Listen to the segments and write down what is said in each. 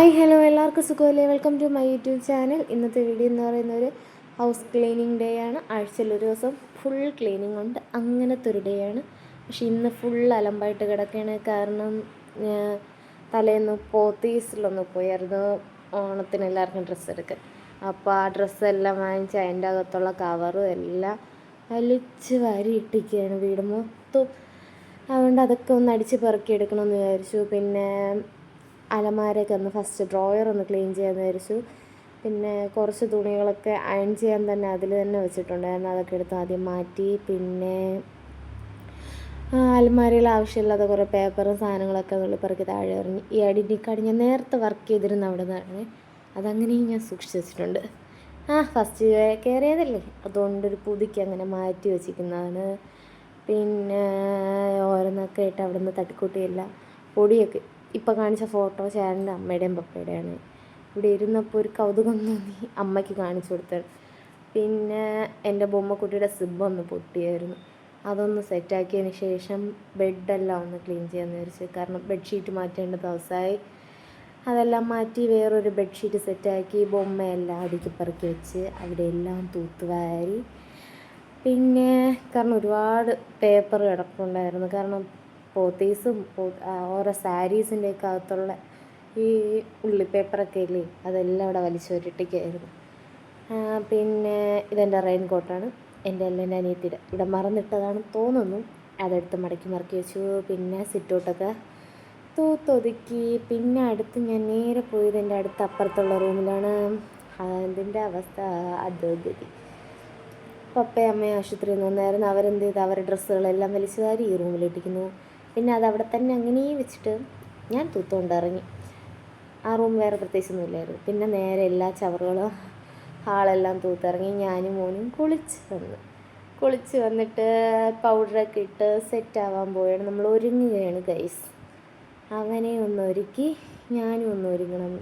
Hi hello എല്ലാവർക്കും സുഖമല്ലേ. Welcome to my YouTube channel. ഇന്നത്തെ വീഡിയോ എന്ന് പറയുന്ന ഒരു ഹൗസ് ക്ലീനിങ് ഡേ ആണ്. ആഴ്ചയിൽ ഒരു ദിവസം ഫുൾ ക്ലീനിങ് ഉണ്ട്, അങ്ങനത്തെ ഒരു ഡേ ആണ്. പക്ഷെ ഇന്ന് ഫുൾ അലമ്പായിട്ട് കിടക്കുകയാണ്. കാരണം തലേന്ന് പോത്തീസിലൊന്ന് പോയായിരുന്നു ഓണത്തിന് എല്ലാവർക്കും ഡ്രസ്സ് എടുക്കാൻ. അപ്പോൾ ആ ഡ്രസ്സെല്ലാം വാങ്ങിച്ച് അതിൻ്റെ അകത്തുള്ള കവറും എല്ലാം വലിച്ച് വാരി ഇട്ടിരിക്കുകയാണ് വീട് മൊത്തം. അതുകൊണ്ട് അതൊക്കെ ഒന്ന് അടിച്ച് പെറുക്കി എടുക്കണമെന്ന് വിചാരിച്ചു. പിന്നെ അലമാരയൊക്കെ ഒന്ന് ഫസ്റ്റ് ഡ്രോയർ ഒന്ന് ക്ലീൻ ചെയ്യാമെന്ന് വിചാരിച്ചു. പിന്നെ കുറച്ച് തുണികളൊക്കെ അയൺ ചെയ്യാൻ തന്നെ അതിൽ തന്നെ വെച്ചിട്ടുണ്ടായിരുന്നു, അതൊക്കെ എടുത്ത് ആദ്യം മാറ്റി. പിന്നെ അലമാരയിൽ ആവശ്യമില്ലാത്ത കുറേ പേപ്പറും സാധനങ്ങളൊക്കെ നുള്ളിപ്പറക്കി താഴെ ഇറങ്ങി. ഈ ഐഡൻറ്റി കാർഡ് ഞാൻ നേരത്തെ വർക്ക് ചെയ്തിരുന്ന അവിടെ നിന്നാണ്, അതങ്ങനെയും ഞാൻ സൂക്ഷിച്ച് വെച്ചിട്ടുണ്ട്. ഫസ്റ്റ് കയറിയതല്ലേ, അതുകൊണ്ടൊരു പുതുക്കി അങ്ങനെ മാറ്റി വെച്ചിരിക്കുന്നതാണ്. പിന്നെ ഓരോന്നൊക്കെ ഇട്ട് അവിടെ നിന്ന് തട്ടിക്കൂട്ടിയില്ല. പൊടിയൊക്കെ ഇപ്പോൾ കാണിച്ച ഫോട്ടോ ചേട്ടൻ്റെ അമ്മയുടെയും പപ്പയുടെയാണ്. ഇവിടെ ഇരുന്നപ്പോൾ ഒരു കൗതുകം തോന്നി, അമ്മയ്ക്ക് കാണിച്ചു കൊടുത്തത്. പിന്നെ എൻ്റെ ബൊമ്മക്കുട്ടിയുടെ സിബ് ഒന്ന് പൊട്ടിയായിരുന്നു, അതൊന്ന് സെറ്റാക്കിയതിന് ശേഷം ബെഡെല്ലാം ഒന്ന് ക്ലീൻ ചെയ്യാമെന്ന് വിചാരിച്ചു. കാരണം ബെഡ്ഷീറ്റ് മാറ്റേണ്ട ദിവസമായി. അതെല്ലാം മാറ്റി വേറൊരു ബെഡ്ഷീറ്റ് സെറ്റാക്കി ബൊമ്മയെല്ലാം അടുക്കി പെറുക്കി വെച്ച് അവിടെ എല്ലാം തൂത്തുവാരി. പിന്നെ കാരണം ഒരുപാട് പേപ്പർ കിടപ്പുണ്ടായിരുന്നു. കാരണം പോത്തീസും ഓരോ സാരീസിൻ്റെയൊക്കെ അകത്തുള്ള ഈ ഉള്ളി പേപ്പറൊക്കെ ഇല്ലേ, അതെല്ലാം ഇവിടെ വലിച്ചൊരിട്ടിക്കായിരുന്നു. പിന്നെ ഇതെൻ്റെ റെയിൻ കോട്ടാണ്, എൻ്റെ എൻ്റെ അനിയത്തിയുടെ ഇവിടെ മറന്നിട്ടതാണ് തോന്നുന്നു. അതെടുത്ത് മടക്കി വെച്ചു. പിന്നെ സിറ്റൗട്ടൊക്കെ തൂത്തൊതുക്കി. പിന്നെ അടുത്ത് ഞാൻ നേരെ പോയത് എൻ്റെ അടുത്ത് അപ്പുറത്തുള്ള റൂമിലാണ്. അതിൻ്റെ അവസ്ഥ അധോഗതി. പപ്പയും അമ്മയും ആശുപത്രിയിൽ നിന്ന് വന്നായിരുന്നു. അവരെന്ത് ചെയ്ത് അവരുടെ ഡ്രസ്സുകളെല്ലാം വലിച്ചു വാരി ഈ റൂമിലിട്ടിരിക്കുന്നു. പിന്നെ അതവിടെ തന്നെ അങ്ങനെ വെച്ചിട്ട് ഞാൻ തൂത്തുകൊണ്ട് ഇറങ്ങി. ആ റൂം വേറെ പ്രത്യേകിച്ചൊന്നുമില്ലായിരുന്നു. പിന്നെ നേരെ എല്ലാ ചവറുകളും ഹാളെല്ലാം തൂത്തിറങ്ങി. ഞാനും മോനും കുളിച്ച് വന്നിട്ട് പൗഡറൊക്കെ ഇട്ട് സെറ്റാവാൻ പോവുകയാണ്. നമ്മൾ ഒരുങ്ങുകയാണ് ഗൈസ്. അവനെ ഒന്ന് ഒരുക്കി ഞാനും ഒന്ന് ഒരുങ്ങണം.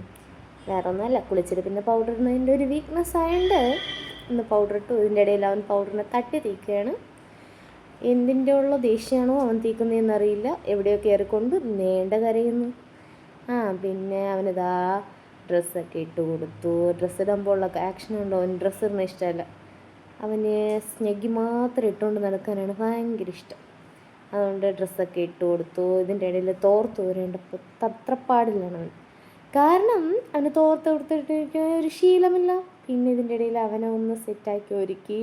വേറെ ഒന്നുമല്ല, കുളിച്ചിട്ട് പിന്നെ പൗഡർ ഇടുന്നതിൻ്റെ ഒരു വീക്ക്നെസ് ആയതുകൊണ്ട് ഒന്ന് പൗഡർ ഇട്ടു. ഇതിൻ്റെ ഇടയിൽ അവൻ പൗഡറിനെ തട്ടി തീക്കുകയാണ്. എന്തിൻ്റെ ഉള്ള ദേഷ്യമാണോ അവൻ തീക്കുന്നതെന്നറിയില്ല, എവിടെയോ കയറിക്കൊണ്ട് നീണ്ട കരയുന്നു. പിന്നെ അവനിതാ ഡ്രസ്സൊക്കെ ഇട്ട് കൊടുത്തു. ഡ്രസ്സ് ഇടുമ്പോൾ ഉള്ള ആക്ഷൻ ഉണ്ടോ, അവന് ഡ്രസ്സ് ഇടുന്ന ഇഷ്ടമല്ല. അവന് സ്നെഗ്ഗി മാത്രം ഇട്ടുകൊണ്ട് നടക്കാനാണ് ഭയങ്കര ഇഷ്ടം. അതുകൊണ്ട് ഡ്രസ്സൊക്കെ ഇട്ട് കൊടുത്തു. ഇതിൻ്റെ ഇടയിൽ തോർത്ത് വരേണ്ടപ്പോൾ തത്രപ്പാടില്ലാണ് അവൻ. കാരണം അവന് തോർത്ത് കൊടുത്തിട്ട് ഒരു ശീലമില്ല. പിന്നെ ഇതിൻ്റെ ഇടയിൽ അവനെ ഒന്ന് സെറ്റാക്കി ഒരുക്കി.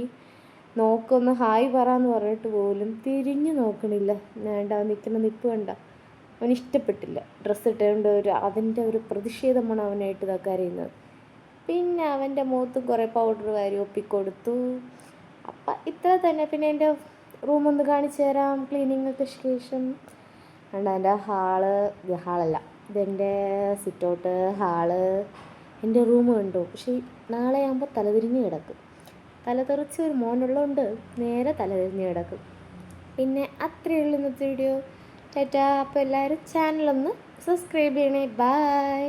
നോക്കൊന്ന് ഹായ് പറയാന്ന് പറഞ്ഞിട്ട് പോലും തിരിഞ്ഞു നോക്കണില്ല. വേണ്ട, അവൻ നിൽക്കുന്ന നിൽപ്പ് കണ്ട അവന് ഇഷ്ടപ്പെട്ടില്ല. ഡ്രസ്സ് ഇട്ടുകൊണ്ട് അതിൻ്റെ ഒരു പ്രതിഷേധമാണ് അവനായിട്ട് ഇതൊക്കെ അറിയുന്നത്. പിന്നെ അവൻ്റെ മുഖത്തും കുറേ പൗഡർ വാരി ഒപ്പിക്കൊടുത്തു. അപ്പം ഇത്ര തന്നെ. പിന്നെ എൻ്റെ റൂമൊന്ന് കാണിച്ചു തരാം ക്ലീനിങ്ങൊക്കെ ശേഷം. കണ്ട എൻ്റെ ഹാളല്ല, ഇതെൻ്റെ സിറ്റൗട്ട്, ഹാള്, എൻ്റെ റൂം കണ്ടു. പക്ഷേ നാളെ ആകുമ്പോൾ തലതിരിഞ്ഞ് കിടക്കും. തലതെറിച്ച് ഒരു മോനുള്ളതുകൊണ്ട് നേരെ തലതിരിഞ്ഞ് കിടക്കും. പിന്നെ അത്രയേ ഉള്ളൂ ഇന്നത്തെ വീഡിയോ. ടാറ്റാ. അപ്പോൾ എല്ലാവരും ചാനലൊന്ന് സബ്സ്ക്രൈബ് ചെയ്യണേ. ബൈ.